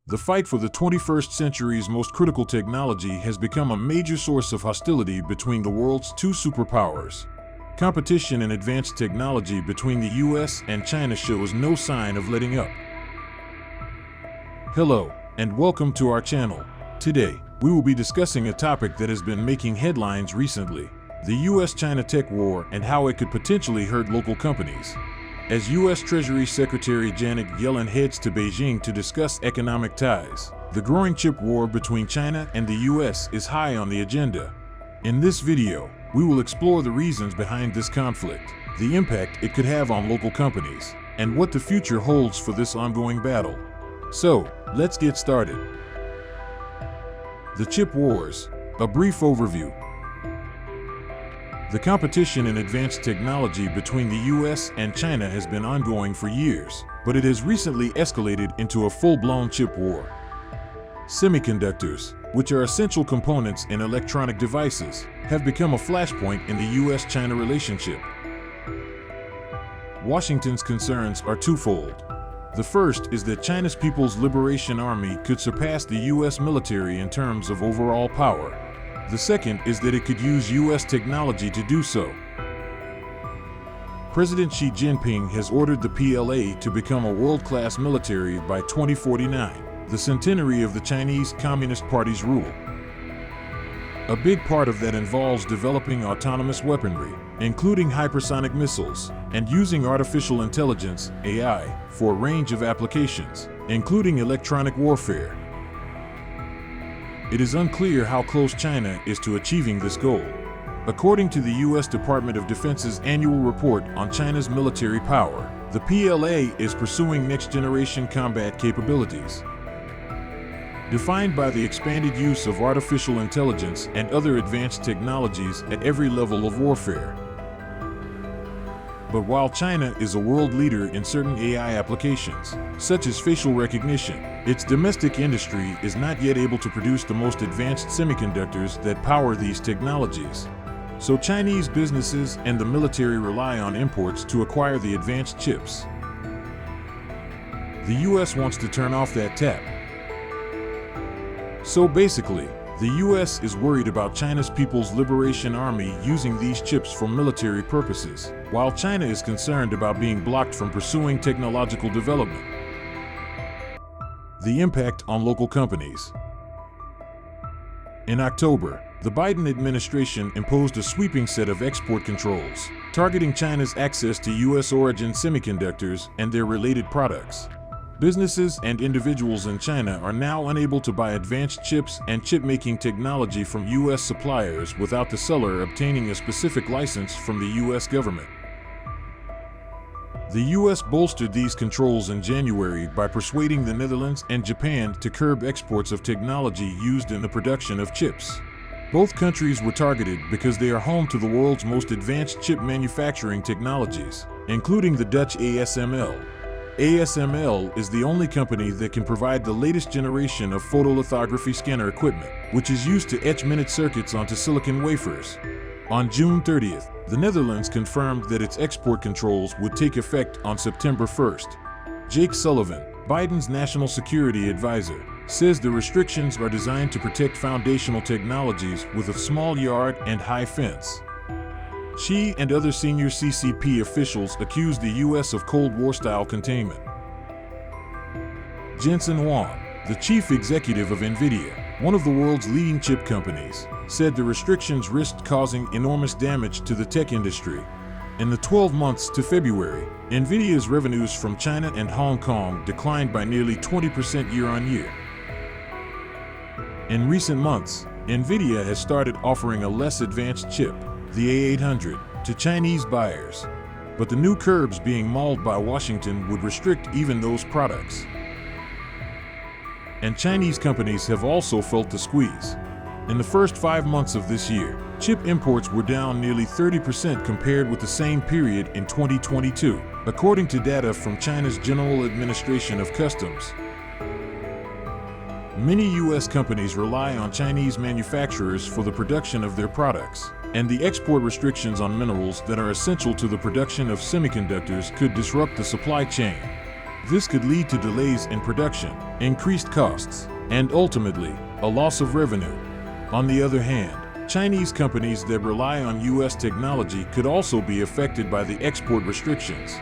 The fight for the 21st century's most critical technology has become a major source of hostility between the world's two superpowers. Competition in advanced technology between the US and China shows no sign of letting up. Hello, and welcome to our channel. Today, we will be discussing a topic that has been making headlines recently: the US-China tech war and how it could potentially hurt local companies. As U.S. Treasury Secretary Janet Yellen heads to Beijing to discuss economic ties, the growing chip war between China and the U.S. is high on the agenda. In this video, we will explore the reasons behind this conflict, the impact it could have on local companies, and what the future holds for this ongoing battle. So, let's get started. The chip wars. A brief overview. The competition in advanced technology between the US and China has been ongoing for years, but it has recently escalated into a full-blown chip war. Semiconductors, which are essential components in electronic devices, have become a flashpoint in the US-China relationship. Washington's concerns are twofold. The first is that China's People's Liberation Army could surpass the US military in terms of overall power. The second is that it could use US technology to do so. President Xi Jinping has ordered the PLA to become a world-class military by 2049, the centenary of the Chinese Communist Party's rule. A big part of that involves developing autonomous weaponry, including hypersonic missiles, and using artificial intelligence, AI, for a range of applications, including electronic warfare. It is unclear how close China is to achieving this goal. According to the U.S. Department of Defense's annual report on China's military power, the PLA is pursuing next-generation combat capabilities, defined by the expanded use of artificial intelligence and other advanced technologies at every level of warfare. But while China is a world leader in certain AI applications, such as facial recognition, its domestic industry is not yet able to produce the most advanced semiconductors that power these technologies. So Chinese businesses and the military rely on imports to acquire the advanced chips. The US wants to turn off that tap. So basically, the US is worried about China's People's Liberation Army using these chips for military purposes, while China is concerned about being blocked from pursuing technological development. The impact on local companies. In October, the Biden administration imposed a sweeping set of export controls, targeting China's access to US-origin semiconductors and their related products. Businesses and individuals in China are now unable to buy advanced chips and chip-making technology from US suppliers without the seller obtaining a specific license from the US government. The US bolstered these controls in January by persuading the Netherlands and Japan to curb exports of technology used in the production of chips. Both countries were targeted because they are home to the world's most advanced chip manufacturing technologies, including the Dutch ASML. ASML is the only company that can provide the latest generation of photolithography scanner equipment, which is used to etch minute circuits onto silicon wafers. On June 30th, the Netherlands confirmed that its export controls would take effect on September 1st. Jake Sullivan, Biden's national security advisor, says the restrictions are designed to protect foundational technologies with a small yard and high fence. Xi and other senior CCP officials accused the U.S. of Cold War-style containment. Jensen Huang, the chief executive of NVIDIA, one of the world's leading chip companies, said the restrictions risked causing enormous damage to the tech industry. In the 12 months to February, NVIDIA's revenues from China and Hong Kong declined by nearly 20% year-on-year. In recent months, NVIDIA has started offering a less advanced chip, the A800, to Chinese buyers. But the new curbs being mauled by Washington would restrict even those products. And Chinese companies have also felt the squeeze. In the first 5 months of this year, chip imports were down nearly 30% compared with the same period in 2022, according to data from China's General Administration of Customs. Many U.S. companies rely on Chinese manufacturers for the production of their products, and the export restrictions on minerals that are essential to the production of semiconductors could disrupt the supply chain. This could lead to delays in production, increased costs, and ultimately, a loss of revenue. On the other hand, Chinese companies that rely on U.S. technology could also be affected by the export restrictions.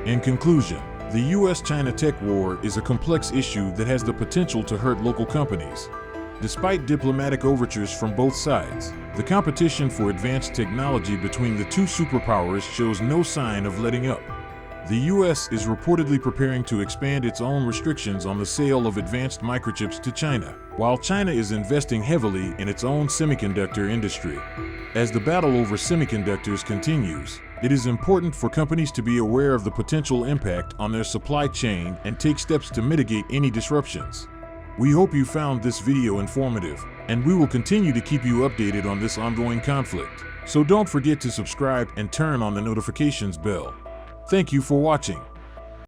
In conclusion, the U.S.-China tech war is a complex issue that has the potential to hurt local companies. Despite diplomatic overtures from both sides, the competition for advanced technology between the two superpowers shows no sign of letting up. The U.S. is reportedly preparing to expand its own restrictions on the sale of advanced microchips to China, while China is investing heavily in its own semiconductor industry. As the battle over semiconductors continues, it is important for companies to be aware of the potential impact on their supply chain and take steps to mitigate any disruptions. We hope you found this video informative, and we will continue to keep you updated on this ongoing conflict. So don't forget to subscribe and turn on the notifications bell. Thank you for watching.